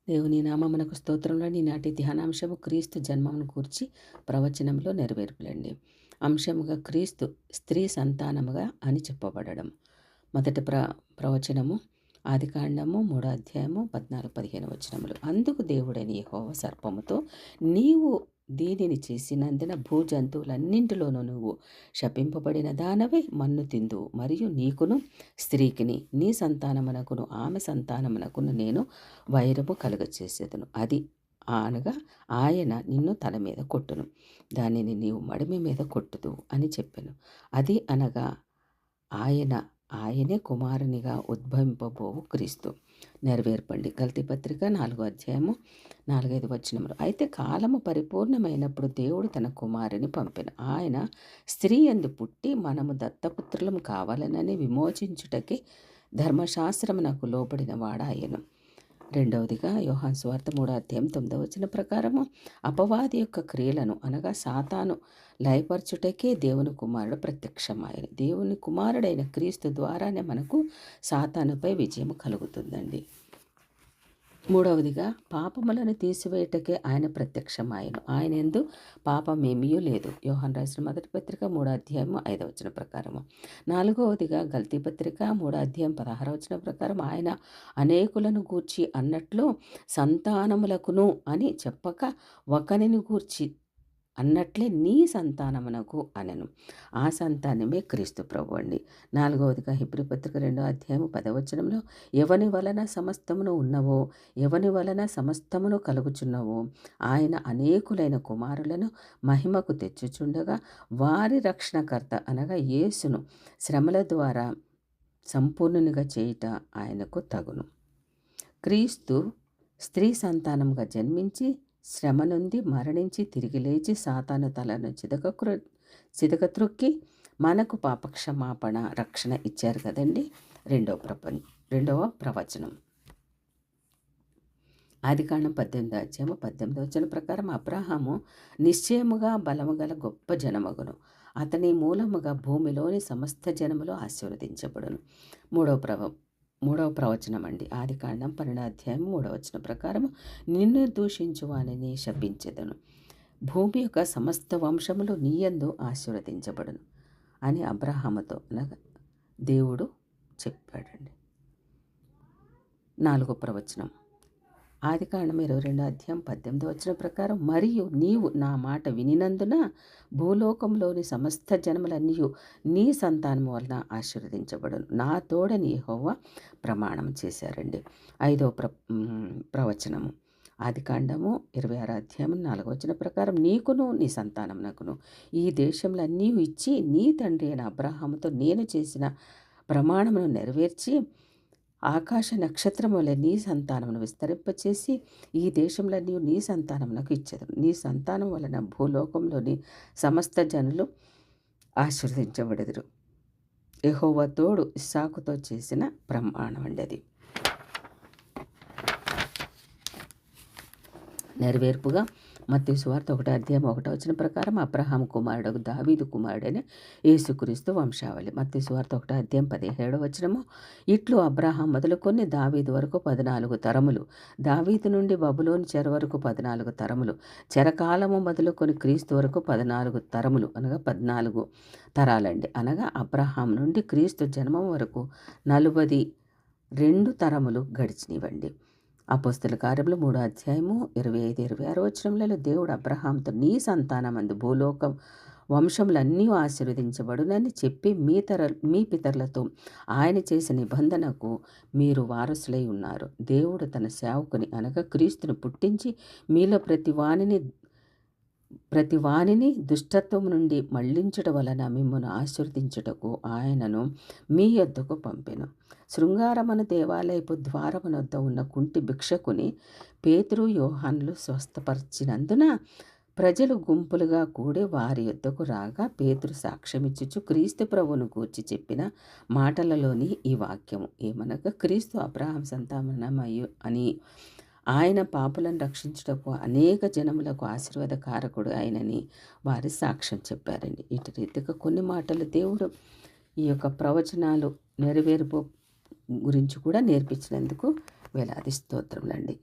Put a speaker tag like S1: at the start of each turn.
S1: దేవుని నామమునకు స్తోత్రంలో ఈనాటి ధ్యానాంశము క్రీస్తు జన్మమును గూర్చి ప్రవచనంలో నెరవేర్పులండి. అంశముగా క్రీస్తు స్త్రీ సంతానముగా అని చెప్పబడడం. మొదటి ప్రవచనము ఆదికాండము 3వ అధ్యాయము 14-15 వచనములు. అందుకు దేవుడైన యెహోవా సర్పముతో, నీవు దీనిని చేసినందున భూజంతువులన్నింటిలోనూ నువ్వు శపింపబడిన దానవై మన్ను తిందు, మరియు నీకును స్త్రీకిని నీ సంతానమునకును ఆమె సంతానమునకును నేను వైరము కలుగచేసేదను. అది అనగా ఆయన నిన్ను తల మీద కొట్టును, దానిని నీవు మడిమి మీద కొట్టుదు అని చెప్పాను. అది అనగా ఆయనే కుమారునిగా ఉద్భవింపబోవు క్రీస్తు. నెరవేర్పండి. గల్తీ పత్రిక 4వ అధ్యాయము 4-5 వచనములు. అయితే కాలము పరిపూర్ణమైనప్పుడు దేవుడు తన కుమారుని పంపెను. ఆయన స్త్రీ యందు పుట్టి మనము దత్తపుత్రులము కావాలనని విమోచించుటకి ధర్మశాస్త్రమునకు లోబడిన వాడాయను. రెండవదిగా యోహాను సువార్త 3వ అధ్యాయం 9వ వచనం ప్రకారము అపవాది యొక్క క్రియలను అనగా సాతాను లయపరచుటకే దేవుని కుమారుడు ప్రత్యక్షమాయను. దేవుని కుమారుడైన క్రీస్తు ద్వారానే మనకు సాతానుపై విజయం కలుగుతుందండి. మూడవదిగా పాపములను తీసివేయటకే ఆయన ప్రత్యక్షమాయను. ఆయన యందు పాపమేమీ లేదు. యోహాను రాసిన మొదటి పత్రిక 3వ అధ్యాయము 5వ వచనం ప్రకారము. నాలుగవదిగా గల్తీ పత్రిక 3వ అధ్యాయం 16వ వచనం ప్రకారం ఆయన అనేకులను గూర్చి అన్నట్లు సంతానములకును అని చెప్పక ఒకనిని గూర్చి అన్నట్లే నీ సంతానమునకు అనెను. ఆ సంతానమే క్రీస్తు ప్రభు అండి. నాలుగవదిగా హెబ్రీ పత్రిక 2వ అధ్యాయము 10వ వచనంలో, ఎవని వలన సమస్తమును ఉన్నవో, ఎవని వలన సమస్తమును కలుగుచున్నవో ఆయన అనేకులైన కుమారులను మహిమకు తెచ్చుచుండగా వారి రక్షణకర్త అనగా యేసును శ్రమల ద్వారా సంపూర్ణునిగా చేయుట ఆయనకు తగును. క్రీస్తు స్త్రీ సంతానముగా జన్మించి శ్రమ నుండి మరణించి తిరిగి లేచి సాతాను తలను చితకత్రొక్కి మనకు పాపక్షమాపణ రక్షణ ఇచ్చారు కదండి. రెండవ ప్రవచనం ఆదికాండం 18వ అధ్యాయము 18వ వచనం ప్రకారం అబ్రహాము నిశ్చయముగా బలము గల గొప్ప జనమగును, అతని మూలముగా భూమిలోని సమస్త జనములు ఆశీర్వదించబడును. మూడవ ప్రవచనం అండి. ఆదికాండం 12వ అధ్యాయం 3వ వచనం ప్రకారం నిన్ను దూషించు వానిని శపించెదను, భూమి యొక్క సమస్త వంశములు నీయందు ఆశీర్వదించబడును అని అబ్రహాముతో అనగా దేవుడు చెప్పాడండి. 4వ ప్రవచనం ఆదికాండం 22వ అధ్యాయం 18వ వచనం ప్రకారం, మరియు నీవు నా మాట వినినందున భూలోకంలోని సమస్త జనములన్నీ నీ సంతానము వలన ఆశీర్వదించబడును. నా తోడని యెహోవా ప్రమాణం చేశారండి. 5వ ప్రవచనము ఆదికాండము 26వ అధ్యాయం 4వ వచనం ప్రకారం, నీకును నీ సంతానమునకును ఈ దేశములన్నీ ఇచ్చి నీ తండ్రి అయిన అబ్రహాముతో నేను చేసిన ప్రమాణమును నెరవేర్చి ఆకాశ నక్షత్రం వలె నీ సంతానమును విస్తరింపచేసి ఈ దేశంలన్నీ నీ సంతానమునకు ఇచ్చెదను. నీ సంతానం వలన భూలోకంలోని సమస్త జనులు ఆశీర్వదించబడెదరు. యెహోవా తోడు ఇస్సాకుతో చేసిన ప్రమాణం అండి అది. నెరవేర్పుగా మత్తయి సువార్త 1వ అధ్యాయం 1వ వచనం ప్రకారం అబ్రహాము కుమారుడు దావీదు కుమారుడైన యేసుక్రీస్తు వంశావళి. మత్తయి సువార్త 1వ అధ్యాయం 17వ వచనము, ఇట్లు అబ్రహాం మొదలుకొని దావీదు వరకు 14 తరములు, దావీదు నుండి బబులోను చెర వరకు 14 తరములు, చెరకాలము మొదలుకొని క్రీస్తు వరకు 14 తరములు అనగా 14 తరాలండి. అనగా అబ్రహాం నుండి క్రీస్తు జన్మం వరకు 42 తరములు గడిచినవండి. అపోస్తల కార్యములు 3వ అధ్యాయము 25-26 వచనములలో దేవుడు అబ్రహాంతో నీ సంతానమందు భూలోకం వంశములన్నీ ఆశీర్వదించబడునని చెప్పి మీ పితరులతో ఆయన చేసిన నిబంధనకు మీరు వారసులై ఉన్నారు. దేవుడు తన సేవకుని అనగా క్రీస్తును పుట్టించి మీలో ప్రతి వానిని దుష్టత్వం నుండి మళ్లించుట వలన మిమ్మల్ని ఆశీర్వదించుటకు ఆయనను మీ యొద్దకు పంపెను. శృంగారమను దేవాలయపు ద్వారమునొద్ద ఉన్న కుంటి భిక్షకుని పేతురు యోహానులు స్వస్థపరిచినందున ప్రజలు గుంపులుగా కూడి వారి యొద్దకు రాగా పేతురు సాక్ష్యమిచ్చుచు క్రీస్తు ప్రభువును గూర్చి చెప్పిన మాటలలోని ఈ వాక్యము ఏమనగా, క్రీస్తు అబ్రహాం సంతానమయ్యు అని ఆయన పాపులను రక్షించుటకు అనేక జనములకు ఆశీర్వాదకారకుడు ఆయనని వారి సాక్ష్యం చెప్పారండి. ఇటు రీతిగా కొన్ని మాటలు దేవుడు ఈ యొక్క ప్రవచనాలు నెరవేర్పు గురించి కూడా నేర్పించినందుకు వేలాది స్తోత్రములండి.